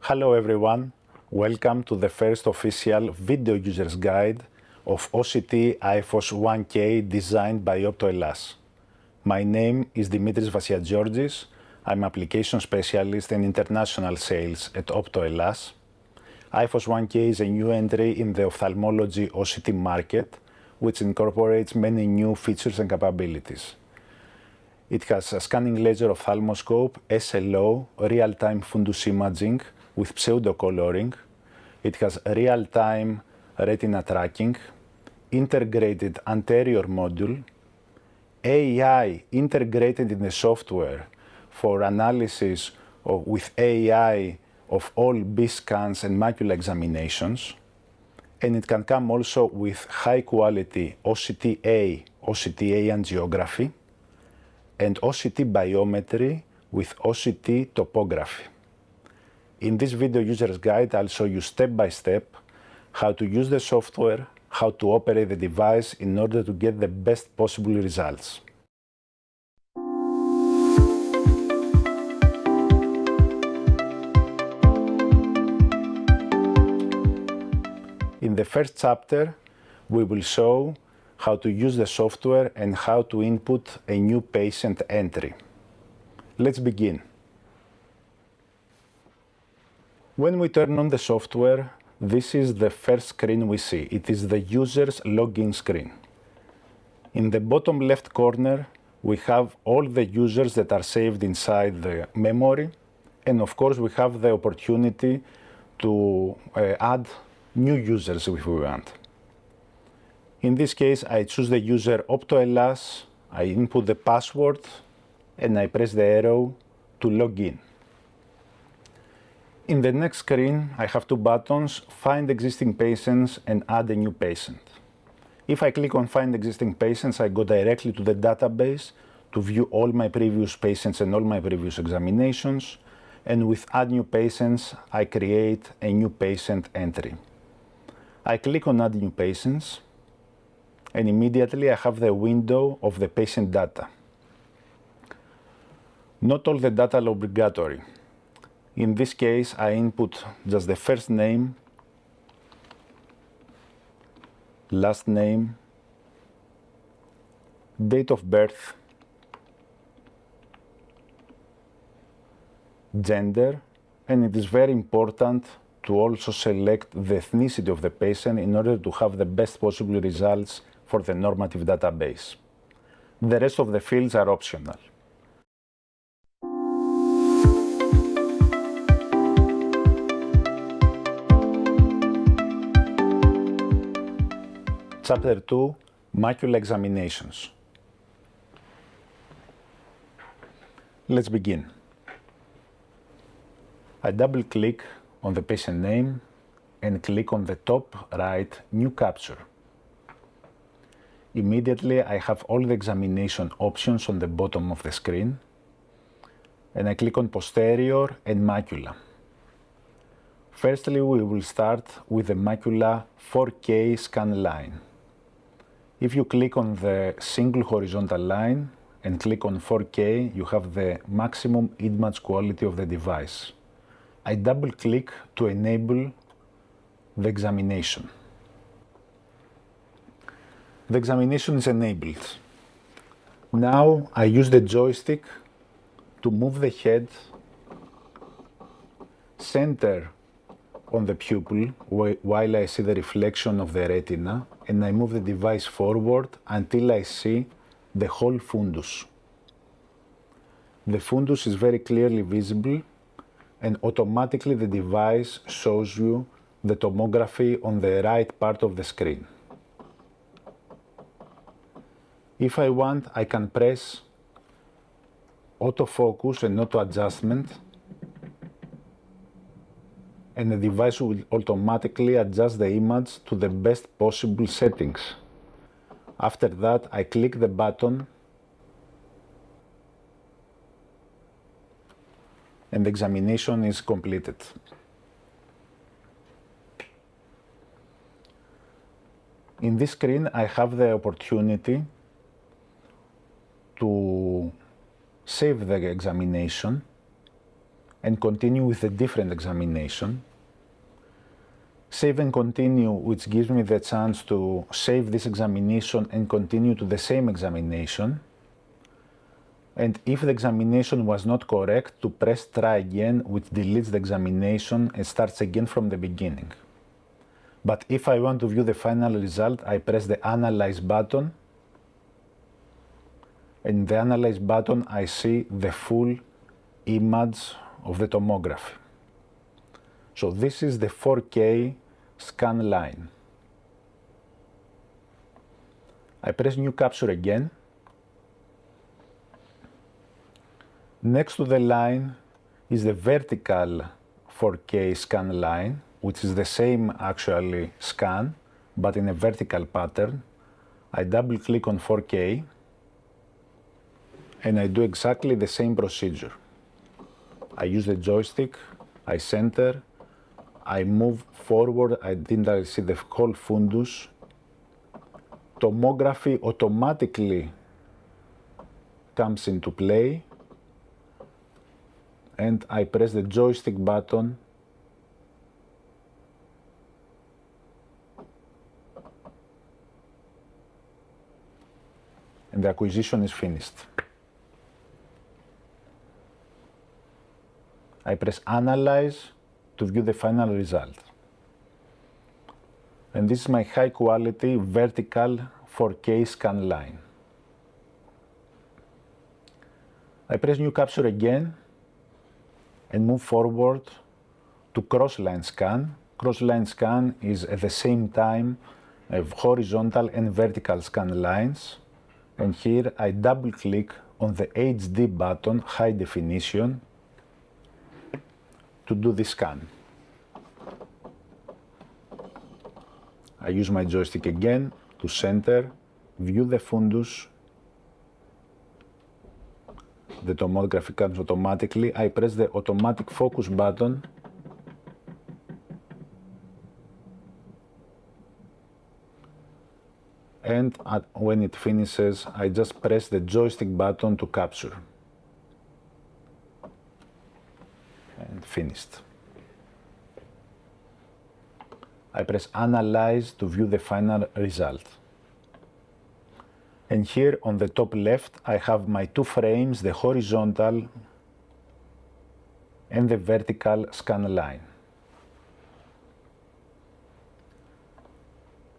Hello everyone, welcome to the first official video user's guide of OCT Eyeφos 1K designed by Optohellas. My name is Dimitris Vasiageorgis. I'm application specialist in international sales at Optohellas. Eyeφos 1K is a new entry in the ophthalmology OCT market, which incorporates many new features and capabilities. It has a scanning laser ophthalmoscope, SLO, real-time fundus imaging with pseudo-coloring. It has real-time retina tracking, integrated anterior module, AI integrated in the software for analysis with AI of all B scans and macula examinations. And it can come also with high-quality OCT Angiography and OCT Biometry with OCT Topography. In this video user's guide, I'll show you step by step how to use the software, how to operate the device in order to get the best possible results. In the first chapter, we will show how to use the software and how to input a new patient entry. Let's begin. When we turn on the software, this is the first screen we see. It is the user's login screen. In the bottom left corner, we have all the users that are saved inside the memory, and of course we have the opportunity to add new users if we want. In this case, I choose the user Optohellas, I input the password, and I press the arrow to log in. In the next screen, I have two buttons, Find Existing Patients and Add a New Patient. If I click on Find Existing Patients, I go directly to the database to view all my previous patients and all my previous examinations. And with Add New Patients, I create a new patient entry. I click on Add New Patients, and immediately I have the window of the patient data. Not all the data are obligatory. In this case, I input just the first name, last name, date of birth, gender, and it is very important to also select the ethnicity of the patient in order to have the best possible results for the normative database. The rest of the fields are optional. Chapter 2, Macula Examinations. Let's begin. I double-click on the patient name and click on the top right New Capture. Immediately, I have all the examination options on the bottom of the screen, and I click on Posterior and Macula. Firstly, we will start with the Macula 4K scan line. If you click on the single horizontal line and click on 4K, you have the maximum image quality of the device. I double-click to enable the examination. The examination is enabled. Now I use the joystick to move the head, center on the pupil while I see the reflection of the retina, and I move the device forward until I see the whole fundus. The fundus is very clearly visible, and automatically the device shows you the tomography on the right part of the screen. If I want, I can press autofocus and auto adjustment, and the device will automatically adjust the image to the best possible settings. After that, I click the button and the examination is completed. In this screen, I have the opportunity to save the examination and continue with a different examination. Save and continue, which gives me the chance to save this examination and continue to the same examination. And if the examination was not correct, to press try again, which deletes the examination and starts again from the beginning. But if I want to view the final result, I press the Analyze button. In the Analyze button, I see the full image of the tomography. So this is the 4K scan line. I press New Capture again. Next to the line is the vertical 4K scan line, which is the same actually scan, but in a vertical pattern. I double click on 4K and I do exactly the same procedure. I use the joystick, I center, I move forward until I see the whole fundus. Tomography automatically comes into play and I press the joystick button and the acquisition is finished. I press Analyze to view the final result. And this is my high quality vertical 4K scan line. I press New Capture again and move forward to cross-line scan. Cross-line scan is at the same time of horizontal and vertical scan lines. And here I double click on the HD button, high definition, to do the scan. I use my joystick again to center, view the fundus. The tomography comes automatically. I press the automatic focus button and when it finishes, I just press the joystick button to capture. And finished. I press Analyze to view the final result. And here on the top left, I have my two frames, the horizontal and the vertical scan line.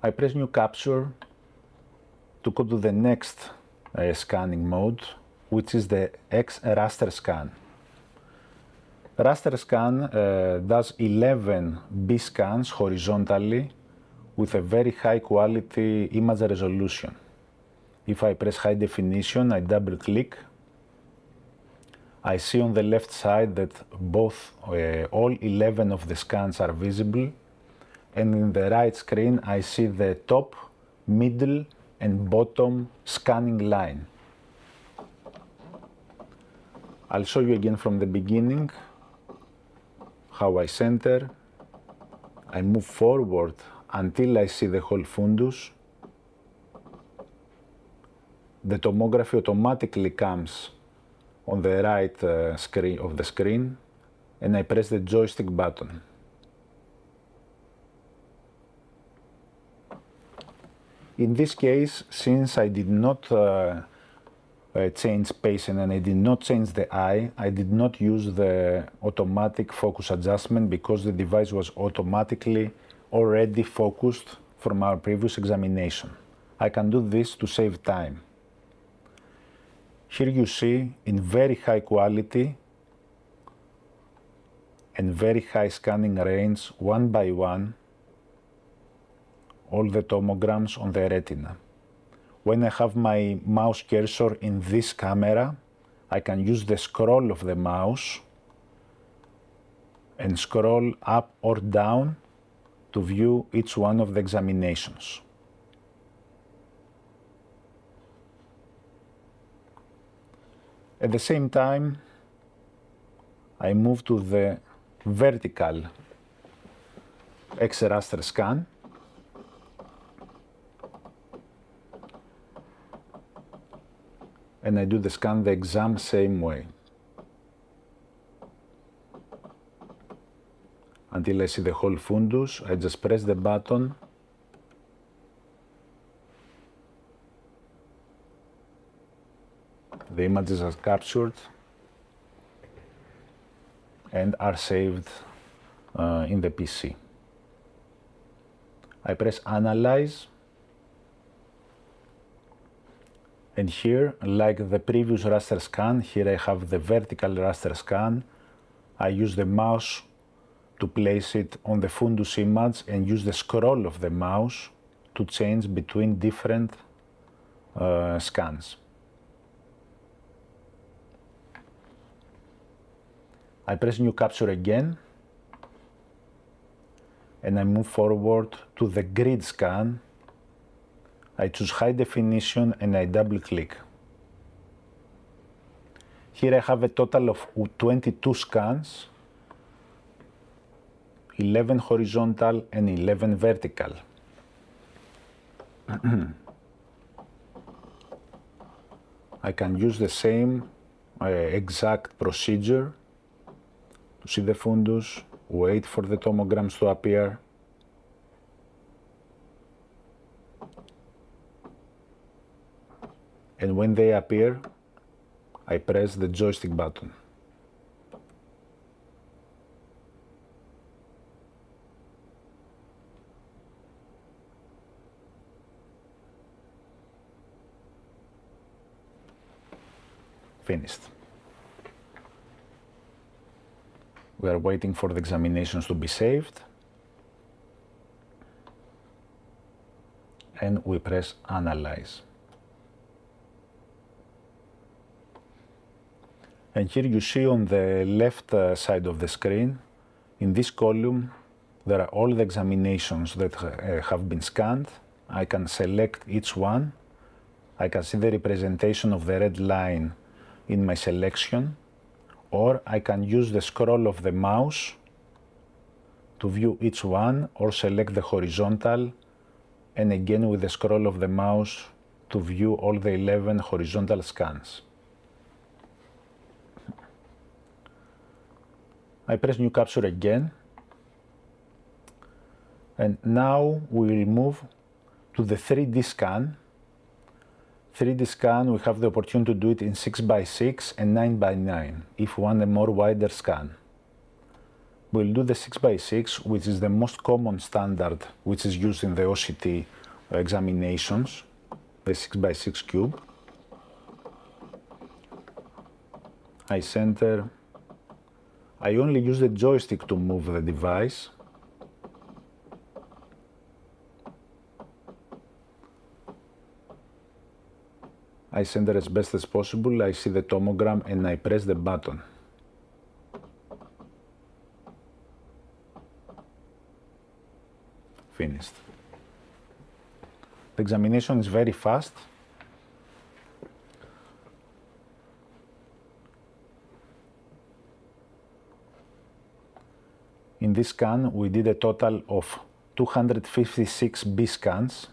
I press New Capture to go to the next scanning mode, which is the X raster scan. Raster scan does 11 B scans horizontally with a very high quality image resolution. If I press high definition, I double click. I see on the left side that all 11 of the scans are visible. And in the right screen, I see the top, middle, and bottom scanning line. I'll show you again from the beginning how I center. I move forward until I see the whole fundus. The tomography automatically comes on the right screen of the screen, and I press the joystick button. In this case, since I did not change patient and I did not change the eye, I did not use the automatic focus adjustment because the device was automatically already focused from our previous examination. I can do this to save time. Here you see in very high quality and very high scanning range, one by one, all the tomograms on the retina. When I have my mouse cursor in this camera, I can use the scroll of the mouse and scroll up or down to view each one of the examinations. At the same time, I move to the vertical X-raster scan. And I do the scan the exact same way. until I see the whole fundus. I just press the button. The images are captured and are saved in the PC. I press Analyze, and here, like the previous raster scan, here I have the vertical raster scan. I use the mouse to place it on the fundus image and use the scroll of the mouse to change between different scans. I press New Capture again, and I move forward to the grid scan. I choose High Definition and I double click. Here I have a total of 22 scans, 11 horizontal and 11 vertical. I can use the same exact procedure to see the fundus, wait for the tomograms to appear. And when they appear, I press the joystick button. Finished. We are waiting for the examinations to be saved. And we press Analyze. And here you see on the left side of the screen, in this column, there are all the examinations that have been scanned. I can select each one. I can see the representation of the red line in my selection, or I can use the scroll of the mouse to view each one, or select the horizontal, and again with the scroll of the mouse to view all the 11 horizontal scans. I press New Capture again, and now we will move to the 3D scan. 3D scan, we have the opportunity to do it in 6x6 and 9x9, if we want a more wider scan. We'll do the 6x6, which is the most common standard which is used in the OCT examinations, the 6x6 cube. I center. I only use the joystick to move the device. I center as best as possible. I see the tomogram and I press the button. Finished. The examination is very fast. In this scan, we did a total of 256 B scans.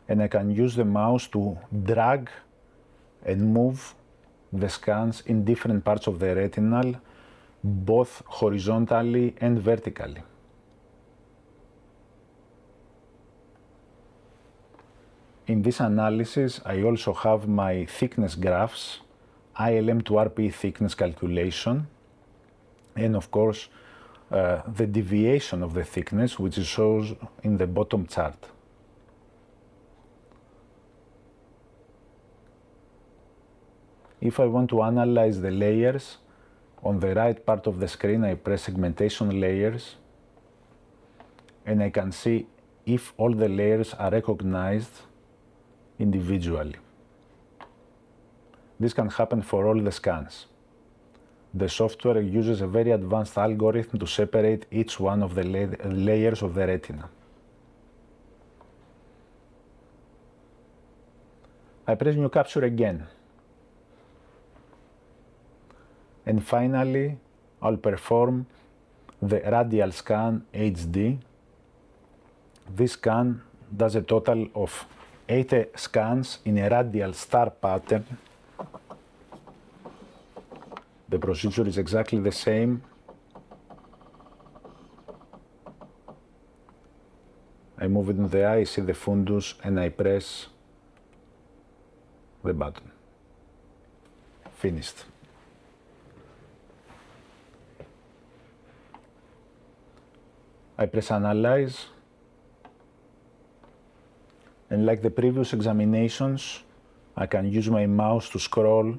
And I can use the mouse to drag and move the scans in different parts of the retinal, both horizontally and vertically. In this analysis, I also have my thickness graphs, ILM to RPE thickness calculation, and of course, the deviation of the thickness, which is shown in the bottom chart. If I want to analyze the layers, on the right part of the screen, I press segmentation layers, and I can see if all the layers are recognized individually. This can happen for all the scans. The software uses a very advanced algorithm to separate each one of the layers of the retina. I press New Capture again. And finally, I'll perform the radial scan HD. This scan does a total of 80 scans in a radial star pattern. The procedure is exactly the same. I move it in the eye, see the fundus, and I press the button. Finished. I press Analyze, and like the previous examinations, I can use my mouse to scroll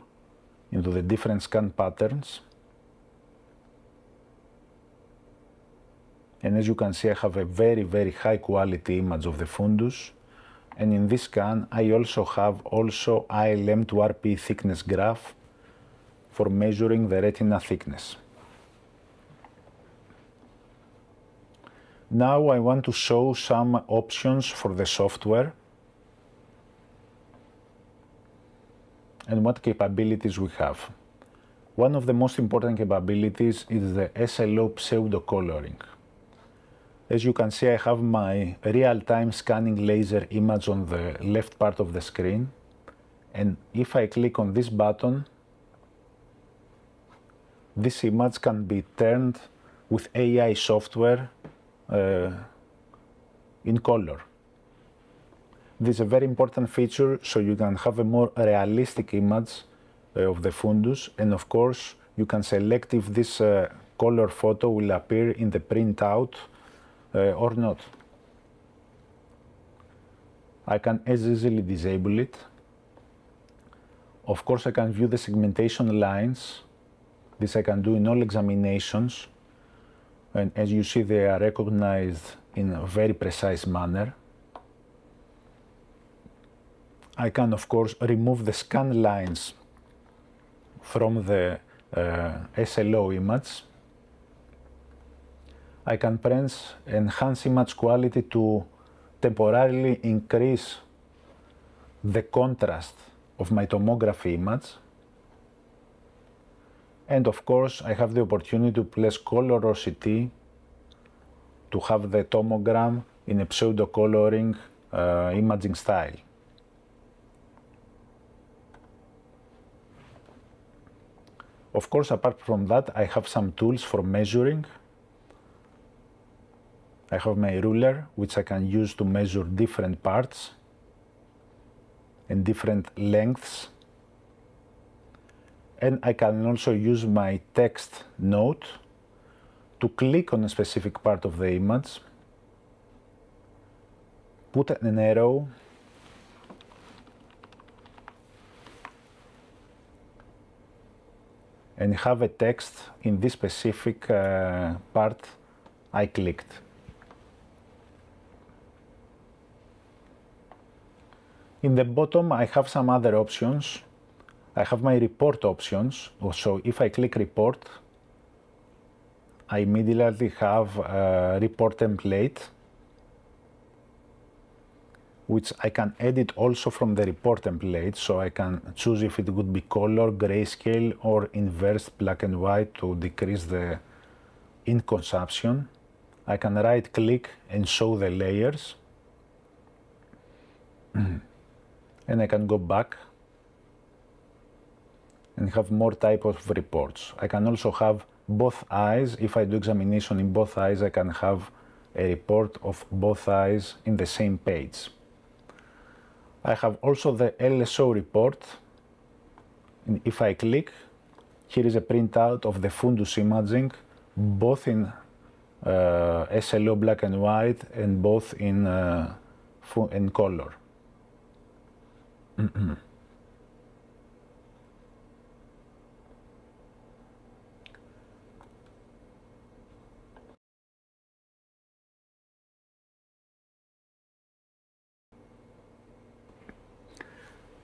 into the different scan patterns. And as you can see, I have a very high quality image of the fundus. And in this scan, I also have ILM to RP thickness graph for measuring the retina thickness. Now I want to show some options for the software and what capabilities we have. One of the most important capabilities is the SLO pseudo-coloring. As you can see, I have my real-time scanning laser image on the left part of the screen, and if I click on this button, this image can be turned with AI software in color. This is a very important feature, so you can have a more realistic image of the fundus, and of course you can select if this color photo will appear in the printout or not. I can as easily disable it. Of course I can view the segmentation lines. This I can do in all examinations, and as you see they are recognized in a very precise manner. I can of course remove the scan lines from the SLO image. I can press enhance image quality to temporarily increase the contrast of my tomography image. And of course, I have the opportunity to place color OCT to have the tomogram in a pseudo-coloring imaging style. Of course, apart from that, I have some tools for measuring. I have my ruler, which I can use to measure different parts and different lengths. And I can also use my text note to click on a specific part of the image, put an arrow, and have a text in this specific part I clicked. In the bottom, I have some other options. I have my report options. So if I click report, I immediately have a report template, which I can edit also from the report template. So I can choose if it would be color, grayscale, or inverse black and white to decrease the ink consumption. I can right click and show the layers. And I can go back and have more type of reports. I can also have both eyes. If I do examination in both eyes, I can have a report of both eyes in the same page. I have also the LSO report. And if I click, here is a printout of the fundus imaging, both in SLO black and white and both in color.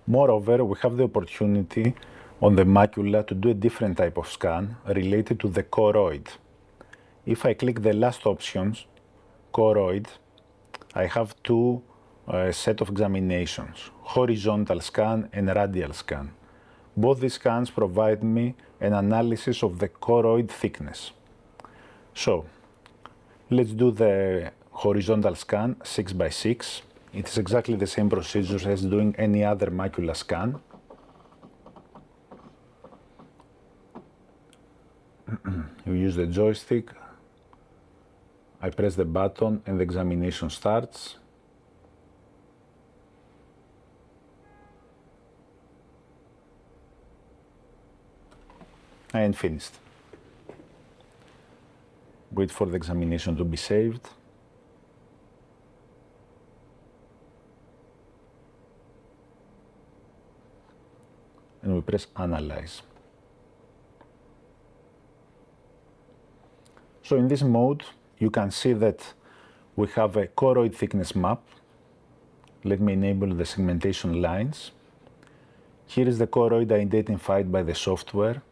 Moreover, we have the opportunity on the macula to do a different type of scan related to the choroid. If I click the last options, choroid, I have two set of examinations, horizontal scan and radial scan. Both these scans provide me an analysis of the choroid thickness. So, let's do the horizontal scan 6 by 6. It is exactly the same procedure as doing any other macula scan. You use the joystick, I press the button and the examination starts. And finished. Wait for the examination to be saved. And we press Analyze. So in this mode, you can see that we have a choroid thickness map. Let me enable the segmentation lines. Here is the choroid identified by the software.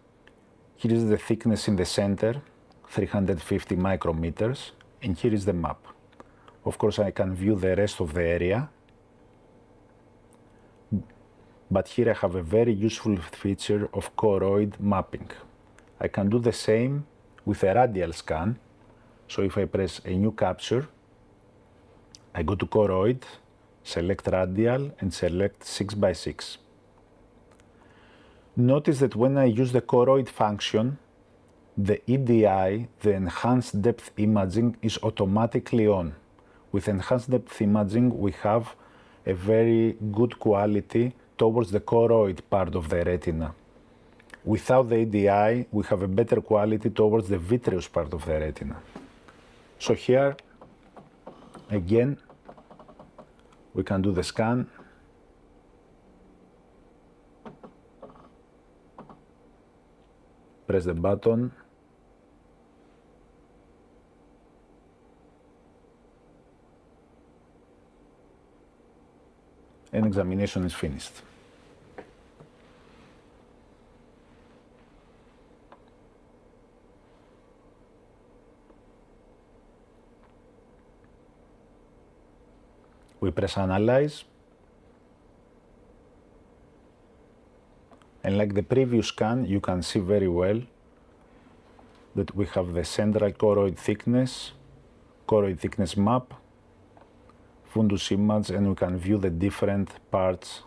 Here is the thickness in the center, 350 micrometers, and here is the map. Of course, I can view the rest of the area, but here I have a very useful feature of choroid mapping. I can do the same with a radial scan. So if I press a new capture, I go to choroid, select radial, and select 6x6. Notice that when I use the choroid function, the EDI, the enhanced depth imaging, is automatically on. With enhanced depth imaging, we have a very good quality towards the choroid part of the retina. Without the EDI, we have a better quality towards the vitreous part of the retina. So here, again, we can do the scan. Press the button. And examination is finished. We press Analyze. And like the previous scan, you can see very well that we have the central choroid thickness map, fundus image, and we can view the different parts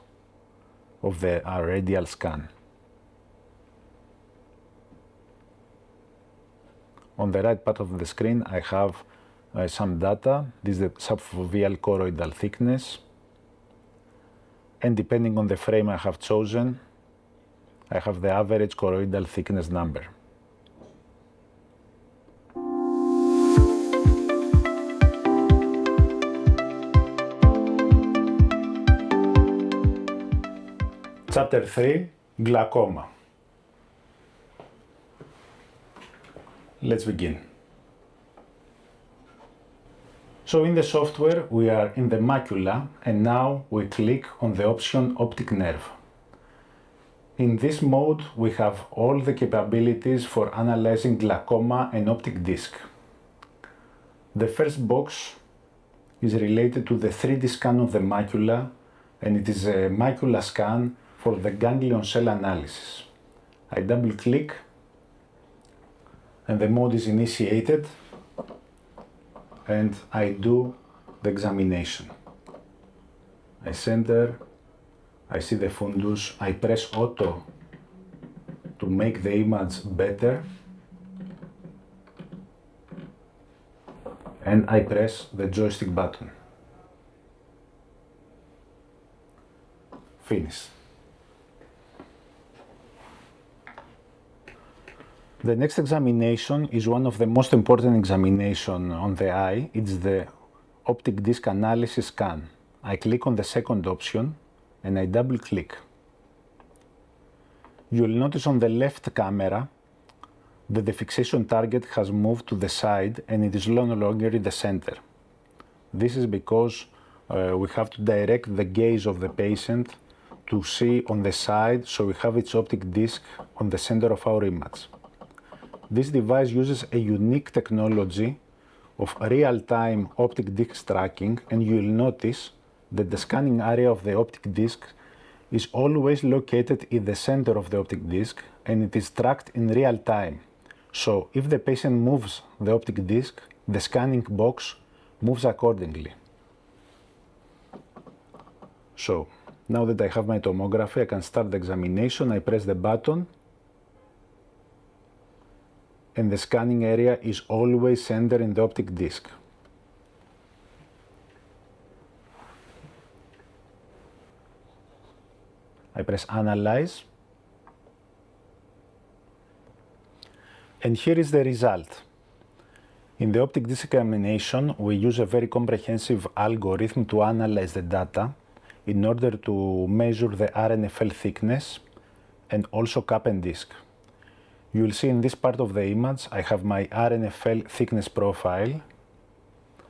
of our radial scan. On the right part of the screen, I have some data. This is the subfoveal choroidal thickness. And depending on the frame I have chosen, I have the average choroidal thickness number. Chapter 3, Glaucoma. Let's begin. So in the software, we are in the macula, and now we click on the option Optic Nerve. In this mode, we have all the capabilities for analyzing glaucoma and optic disc. The first box is related to the 3D scan of the macula, and it is a macula scan for the ganglion cell analysis. I double click and the mode is initiated, and I do the examination. I center, I see the fundus, I press Opto to make the image better, and I press the joystick button. Finish. The next examination is one of the most important examinations on the eye. It's the optic disc analysis scan. I click on the second option and I double click. You'll notice on the left camera that the fixation target has moved to the side and it is no longer in the center. This is because we have to direct the gaze of the patient to see on the side, so we have its optic disc on the center of our image. This device uses a unique technology of real-time optic disc tracking, and you will notice that the scanning area of the optic disc is always located in the center of the optic disc, and it is tracked in real time. So if the patient moves the optic disc, the scanning box moves accordingly. So now that I have my tomography, I can start the examination. I press the button. and the scanning area is always centered in the optic disc. I press Analyze, and here is the result. In the optic disc examination, we use a very comprehensive algorithm to analyze the data in order to measure the RNFL thickness and also cap and disc. You will see in this part of the image, I have my RNFL thickness profile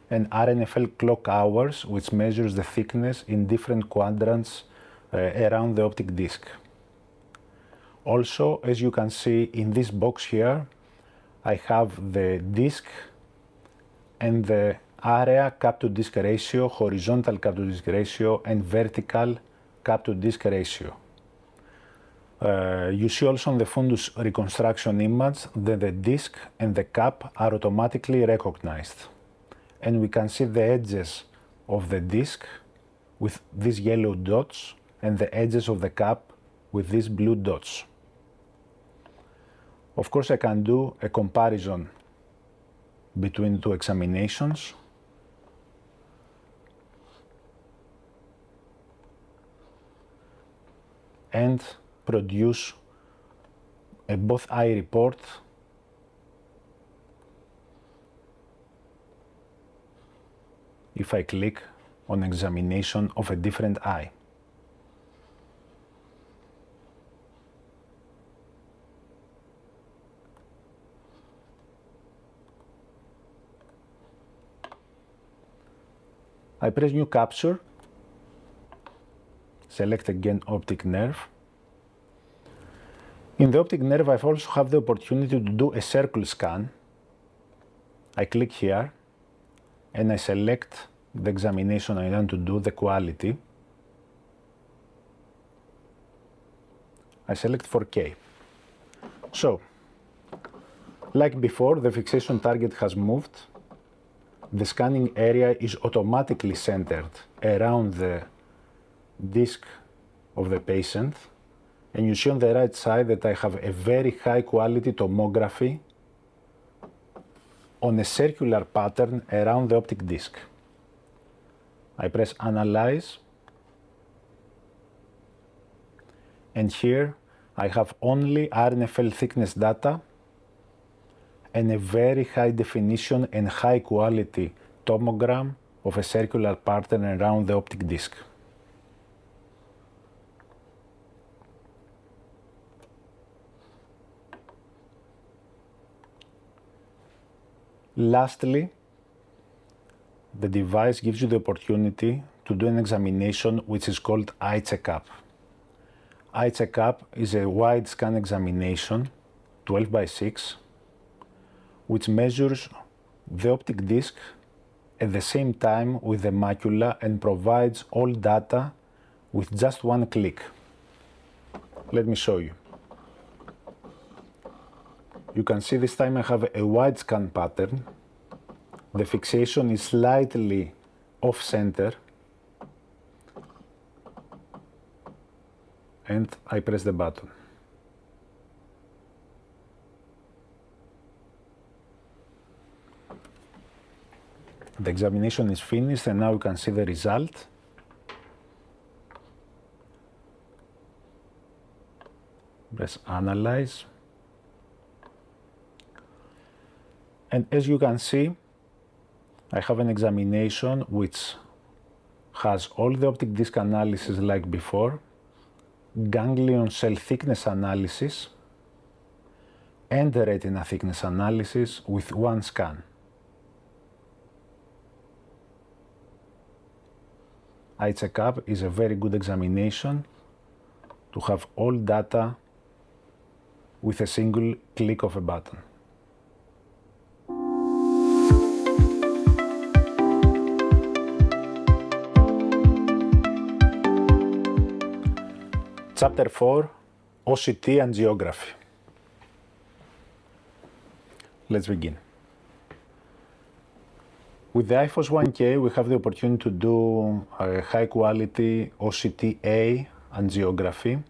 and RNFL clock hours, which measures the thickness in different quadrants around the optic disc. Also, as you can see in this box here, I have the disc and the area cap to disc ratio, horizontal cap to disc ratio, and vertical cap to disc ratio. You see also on the fundus reconstruction image that the disc and the cap are automatically recognized. And we can see the edges of the disc with these yellow dots and the edges of the cap with these blue dots. Of course, I can do a comparison between two examinations. And produce a both eye report if I click on examination of a different eye. I press New Capture, select again optic nerve. In the optic nerve, I also have the opportunity to do a circle scan. I click here and I select the examination I want to do, the quality. I select 4K. So, like before, the fixation target has moved. The scanning area is automatically centered around the disc of the patient. And you see on the right side that I have a very high quality tomography on a circular pattern around the optic disc. I press Analyze, and here I have only RNFL thickness data and a very high definition and high quality tomogram of a circular pattern around the optic disc. Lastly, the device gives you the opportunity to do an examination which is called eye checkup. Eye checkup is a wide scan examination, 12 by 6, which measures the optic disc at the same time with the macula and provides all data with just one click. Let me show you. You can see this time I have a wide scan pattern. The fixation is slightly off-center, and I press the button. The examination is finished, and now you can see the result. Press Analyze. And as you can see, I have an examination which has all the optic disc analysis like before, ganglion cell thickness analysis, and the retina thickness analysis with one scan. Eye checkup is a very good examination to have all data with a single click of a button. Chapter 4, OCT Angiography. Let's begin. With the Eyeφos 1K, we have the opportunity to do a high-quality OCTA angiography.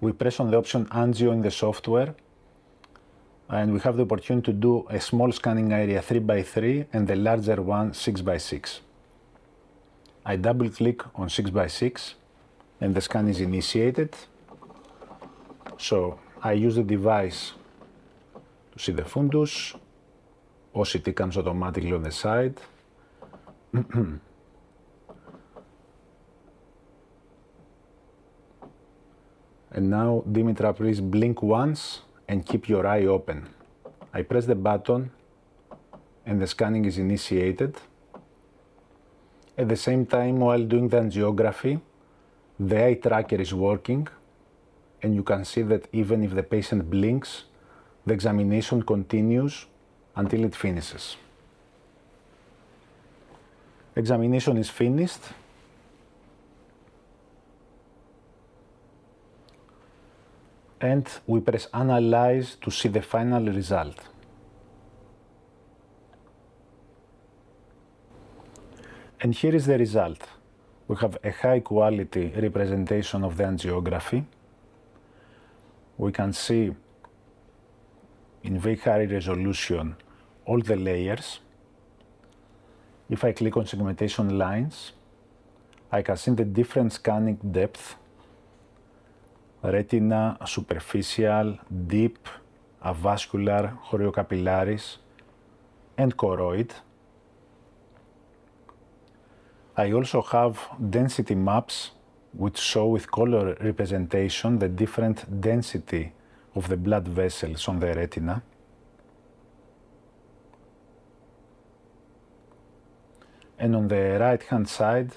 We press on the option Angio in the software, and we have the opportunity to do a small scanning area 3x3 and the larger one 6x6. I double click on 6x6 and the scan is initiated. So I use the device to see the fundus. OCT comes automatically on the side. And now, Dimitra, please blink once and keep your eye open. I press the button and the scanning is initiated. At the same time, while doing the angiography, the eye tracker is working, and you can see that even if the patient blinks, the examination continues until it finishes. Examination is finished. And we press Analyze to see the final result. And here is the result. We have a high quality representation of the angiography. We can see in very high resolution all the layers. If I click on segmentation lines, I can see the different scanning depth: retina, superficial, deep, avascular, choriocapillaris, and choroid. I also have density maps which show with color representation the different density of the blood vessels on the retina. And on the right-hand side,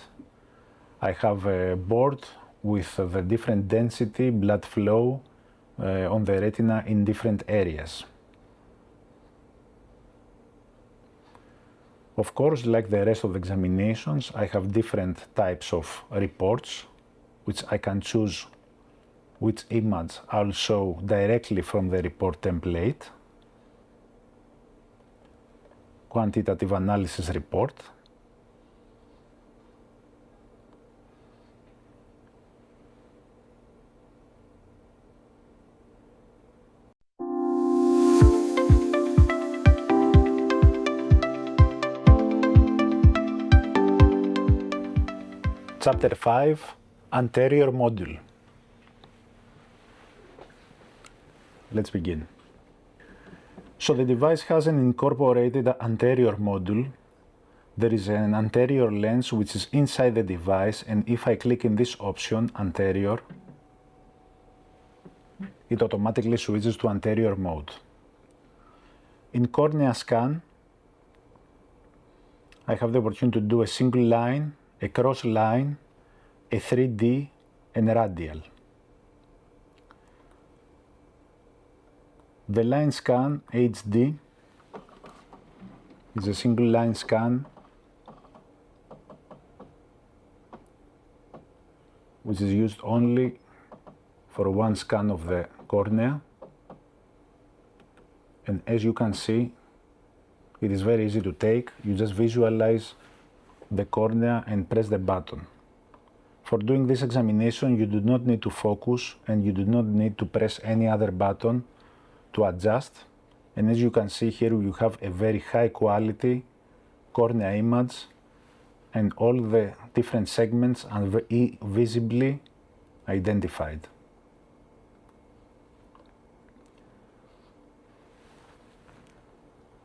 I have a board with the different density, blood flow on the retina in different areas. Of course, like the rest of the examinations, I have different types of reports, which I can choose which image I'll show directly from the report template. Quantitative analysis report. Chapter 5, Anterior Module. Let's begin. So the device has an incorporated anterior module. There is an anterior lens which is inside the device, and if I click in this option, anterior, it automatically switches to anterior mode. In cornea scan, I have the opportunity to do a single line, a cross line, a 3D, and a radial. The line scan HD is a single line scan which is used only for one scan of the cornea. And as you can see, it is very easy to take. You just visualize the cornea and press the button. For doing this examination, you do not need to focus and you do not need to press any other button to adjust. And as you can see here, you have a very high quality cornea image and all the different segments are visibly identified.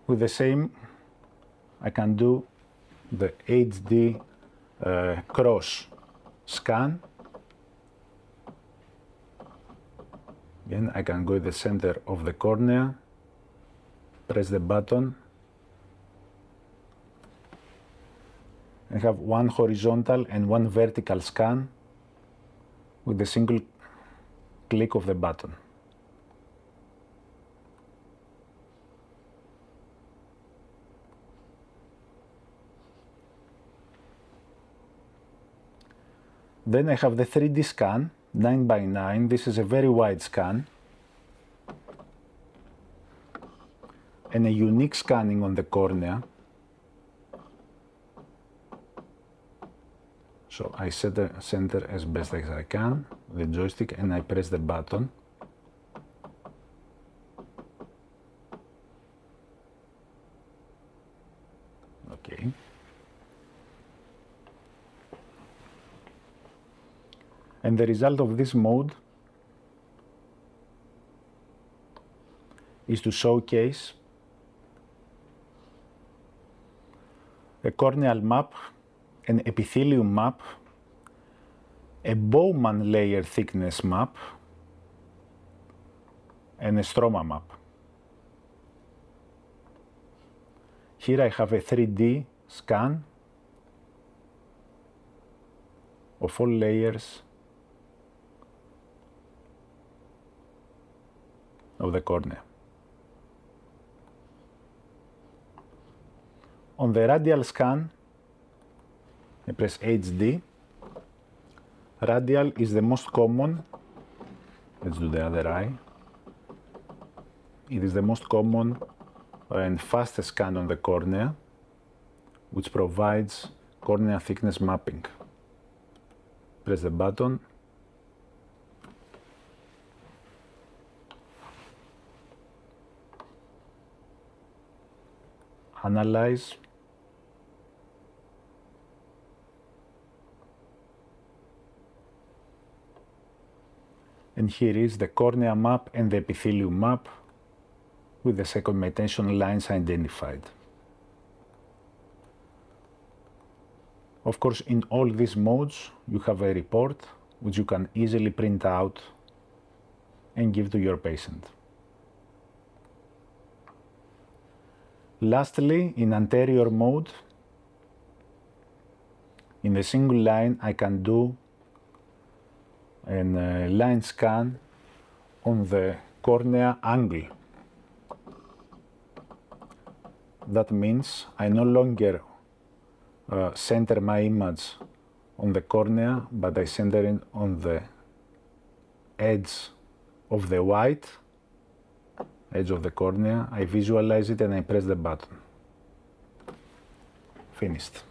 With the same, I can do the HD cross scan. Again, I can go to the center of the cornea, press the button, and have one horizontal and one vertical scan with a single click of the button. Then I have the 3D scan, 9x9. This is a very wide scan. And a unique scanning on the cornea. So I set the center as best as I can, the joystick, and I press the button. And the result of this mode is to showcase a corneal map, an epithelium map, a Bowman layer thickness map, and a stroma map. Here I have a 3D scan of all layers of the cornea. On the radial scan, I press HD. Radial is the most common. Let's do the other eye. It is the most common and fastest scan on the cornea, which provides cornea thickness mapping. Press the button. Analyze. And here is the cornea map and the epithelium map with the segmentation lines identified. Of course, in all these modes, you have a report which you can easily print out and give to your patient. Lastly, in anterior mode, in a single line, I can do a line scan on the cornea angle. That means I no longer center my image on the cornea, but I center it on the edge of the white edge of the cornea. I visualize it and I press the button. Finished.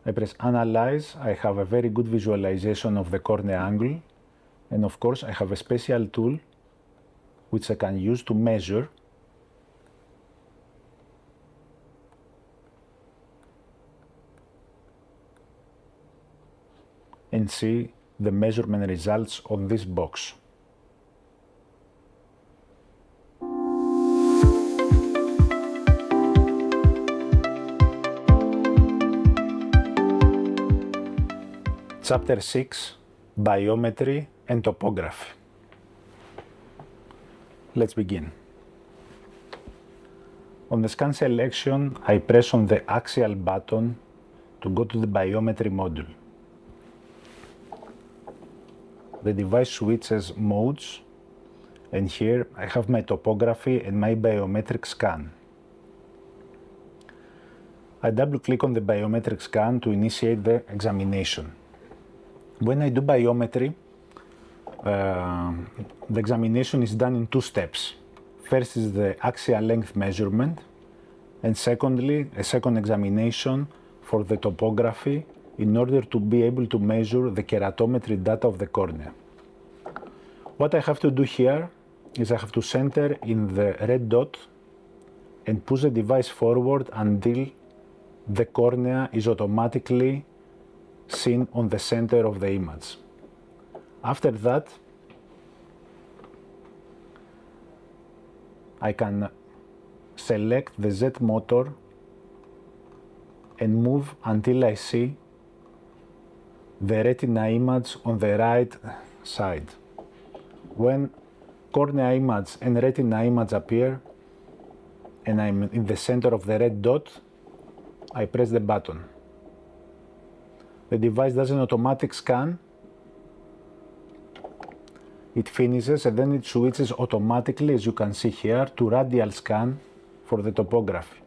I press Analyze. I have a very good visualization of the cornea angle. And of course, I have a special tool which I can use to measure and see the measurement results on this box. Chapter 6, Biometry and Topography. Let's begin. On the scan selection, I press on the axial button to go to the biometry module. The device switches modes, and here I have my topography and my biometric scan. I double-click on the biometric scan to initiate the examination. When I do biometry, the examination is done in two steps. First is the axial length measurement, and secondly, a second examination for the topography in order to be able to measure the keratometry data of the cornea. What I have to do here is I have to center in the red dot and push the device forward until the cornea is automatically seen on the center of the image. After that, I can select the Z motor and move until I see the retina image on the right side. When cornea image and retina image appear and I'm in the center of the red dot, I press the button. The device does an automatic scan. It finishes and then it switches automatically, as you can see here, to radial scan for the topography.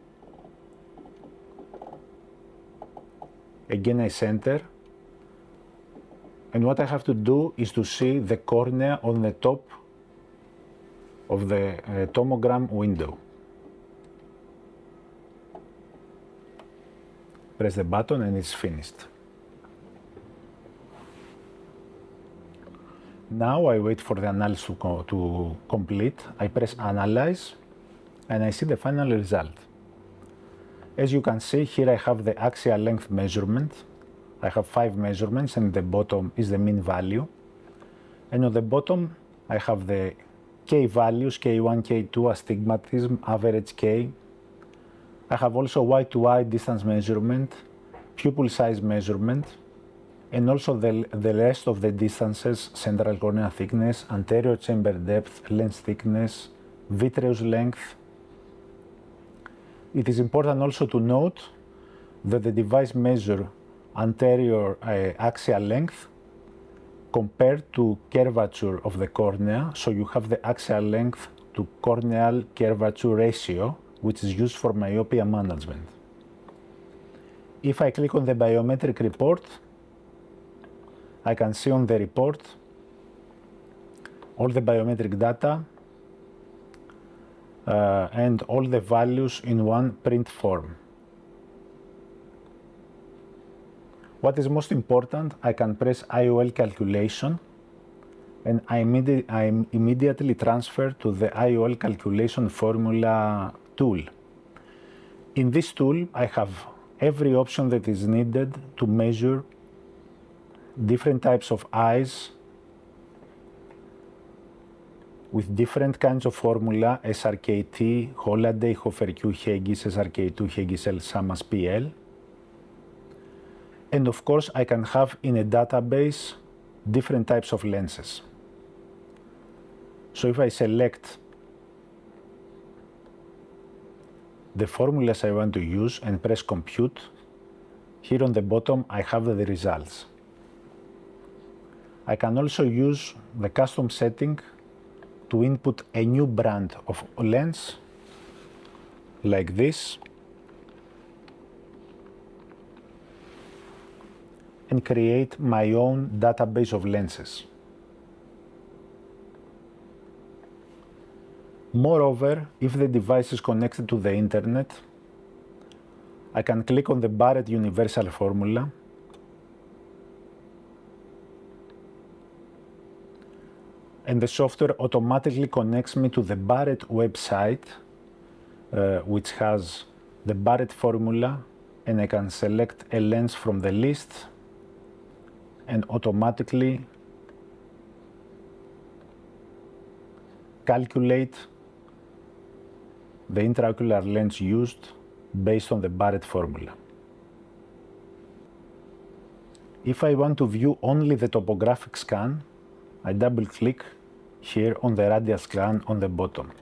Again, I center. And what I have to do is to see the cornea on the top of the tomogram window. Press the button and it's finished. Now I wait for the analysis to complete. I press Analyze and I see the final result. As you can see, here I have the axial length measurement. I have 5 measurements, and the bottom is the mean value. And on the bottom, I have the K values, K1, K2, astigmatism, average K. I have also Y-to-Y distance measurement, pupil size measurement, and also the rest of the distances: central cornea thickness, anterior chamber depth, lens thickness, vitreous length. It is important also to note that the device measures anterior axial length compared to curvature of the cornea, so you have the axial length to corneal curvature ratio, which is used for myopia management. If I click on the biometric report, I can see on the report all the biometric data and all the values in one print form. What is most important, I can press IOL calculation, and I immediately transfer to the IOL calculation formula tool. In this tool, I have every option that is needed to measure different types of eyes with different kinds of formula: SRKT, Holliday, Hofer-Q, Haigis, SRK2, Haigis-L, Samas PL. And of course, I can have in a database different types of lenses. So if I select the formulas I want to use and press compute, here on the bottom I have the results. I can also use the custom setting to input a new brand of lens, like this, and create my own database of lenses. Moreover, if the device is connected to the internet, I can click on the Barrett Universal Formula and the software automatically connects me to the Barrett website, which has the Barrett formula, and I can select a lens from the list and automatically calculate the intraocular lens used based on the Barrett formula. If I want to view only the topographic scan, I double-click here on the radial scan on the bottom.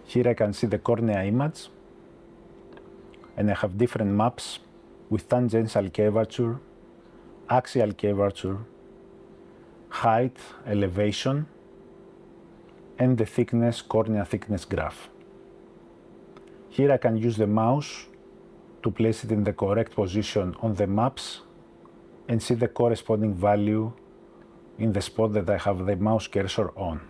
Here I can see the cornea image, and I have different maps with tangential curvature, axial curvature, height, elevation, and the thickness, cornea thickness graph. Here I can use the mouse to place it in the correct position on the maps and see the corresponding value in the spot that I have the mouse cursor on.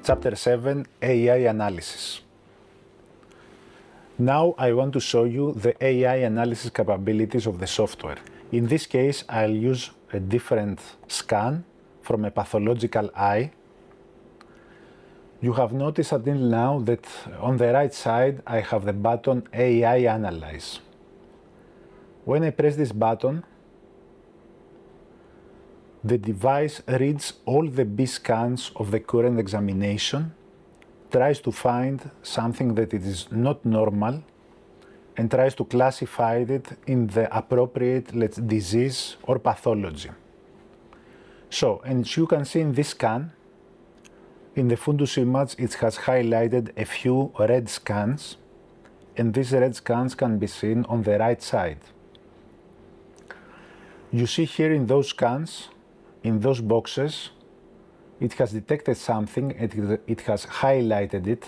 Chapter 7, AI Analysis. Now I want to show you the AI analysis capabilities of the software. In this case, I'll use a different scan from a pathological eye. You have noticed until now that on the right side I have the button AI Analyze. When I press this button, the device reads all the B scans of the current examination, tries to find something that it is not normal, and tries to classify it in the appropriate disease or pathology. So, and as you can see in this scan, in the fundus image, it has highlighted a few red scans, and these red scans can be seen on the right side. You see here in those scans, in those boxes, it has detected something, it has highlighted it,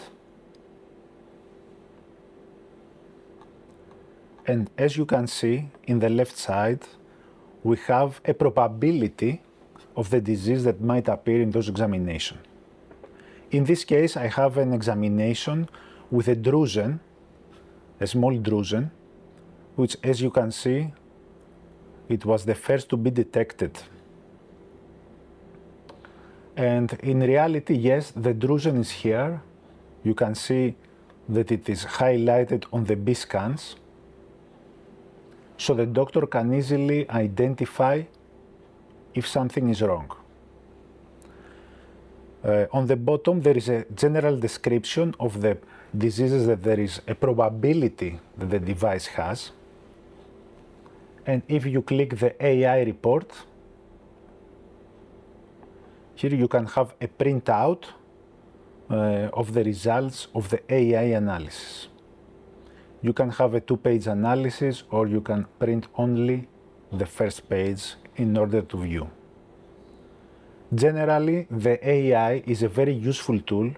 and as you can see in the left side, we have a probability of the disease that might appear in those examinations. In this case, I have an examination with a drusen, a small drusen, which, as you can see, it was the first to be detected. And in reality, yes, the drusen is here. You can see that it is highlighted on the B scans. So the doctor can easily identify if something is wrong. On the bottom, there is a general description of the diseases that there is a probability that the device has. And if you click the AI report, here you can have a printout of the results of the AI analysis. You can have a two-page analysis, or you can print only the first page in order to view. Generally, the AI is a very useful tool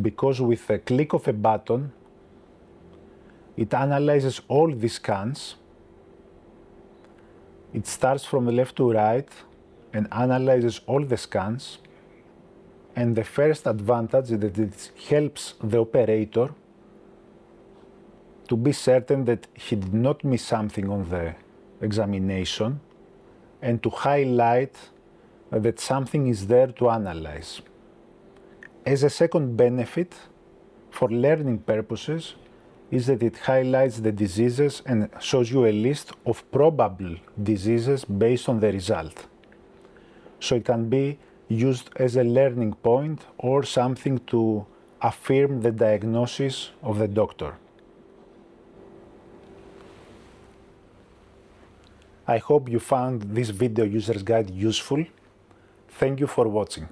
because with a click of a button, it analyzes all the scans. It starts from left to right and analyzes all the scans. And the first advantage is that it helps the operator to be certain that he did not miss something on the examination and to highlight that something is there to analyze. As a second benefit, for learning purposes, is that it highlights the diseases and shows you a list of probable diseases based on the result. So it can be used as a learning point or something to affirm the diagnosis of the doctor. I hope you found this video user's guide useful. Thank you for watching.